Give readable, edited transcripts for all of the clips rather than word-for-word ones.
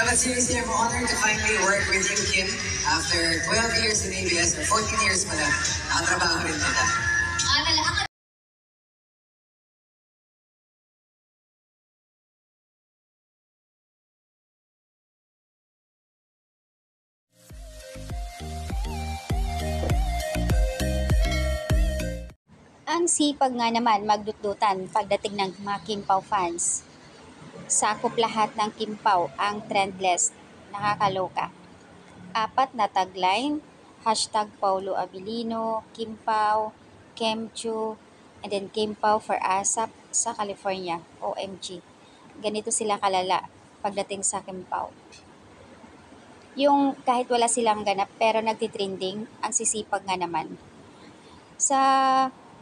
But seriously, I'm honored to finally work with you, Kim. After 12 years in ABS, or 14 years pala, nakatrabaho rin kita. Ang sipag nga naman magdutdutan pagdating ng mga Kim Pao fans. Sakop lahat ng Kim Pao ang trendless. Nakakaloka. 4 na tagline, hashtag Paulo Abilino, Kim Pao, Kemchu, and then Kim Pao for ASAP sa California, OMG. Ganito sila kalala pagdating sa Kim Pao. Yung kahit wala silang ganap pero nagtitrending, ang sisipag nga naman. Sa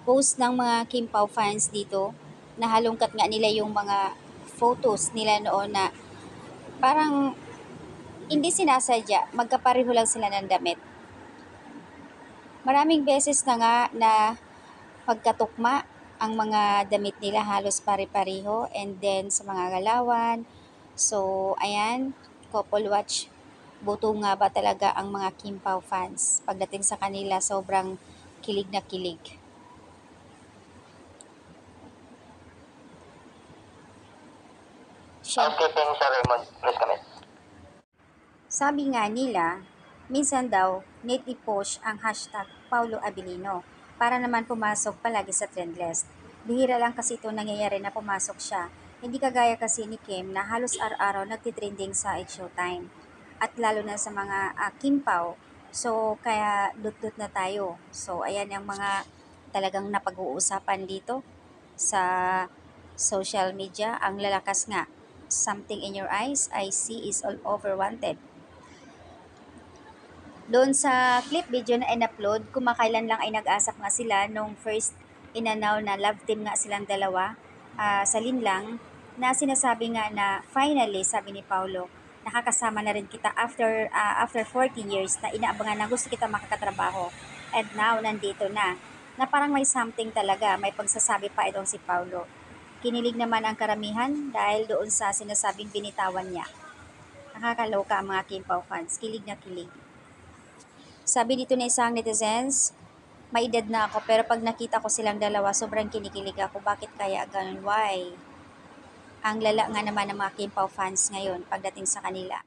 post ng mga Kim Pao fans dito, nahalungkat nga nila yung mga photos nila noon na parang hindi sinasadya, magkapareho lang sila ng damit. Maraming beses na nga na pagkatukma ang mga damit nila halos pare-pareho, and then sa mga galawan. So, ayan, couple watch. Buto nga ba talaga ang mga Kim Pao fans? Pagdating sa kanila, sobrang kilig na kilig. Housekeeping sa Raymond, please come in. Sabi nga nila, minsan daw, need i-push ang hashtag Paulo Abilino para naman pumasok palagi sa trend list. Bihira lang kasi ito nangyayari na pumasok siya. Hindi kagaya kasi ni Kim na halos araw-araw nagtitrending sa It's Showtime. At lalo na sa mga Kim Pao. So, kaya dut-dut na tayo. So, ayan yung mga talagang napag-uusapan dito sa social media. Ang lalakas nga. Something in your eyes I see is all over wanted. Doon sa clip video na in-upload, kumakailan lang ay nag-asap nga sila nung first inanaw na love team nga silang dalawa sa Linlang, na sinasabi nga na finally, sabi ni Paulo, nakakasama na rin kita after 14 years na inaabangan na gusto kita makakatrabaho. And now, nandito na parang may something talaga, may pagsasabi pa itong si Paulo. Kinilig naman ang karamihan dahil doon sa sinasabing binitawan niya. Nakakaloka ang mga Kim Pao fans, kilig na kilig. Sabi dito na isang netizens, may edad na ako pero pag nakita ko silang dalawa, sobrang kinikilig ako. Bakit kaya ganun? Why? Ang lala nga naman ng mga Kim Pao fans ngayon pagdating sa kanila.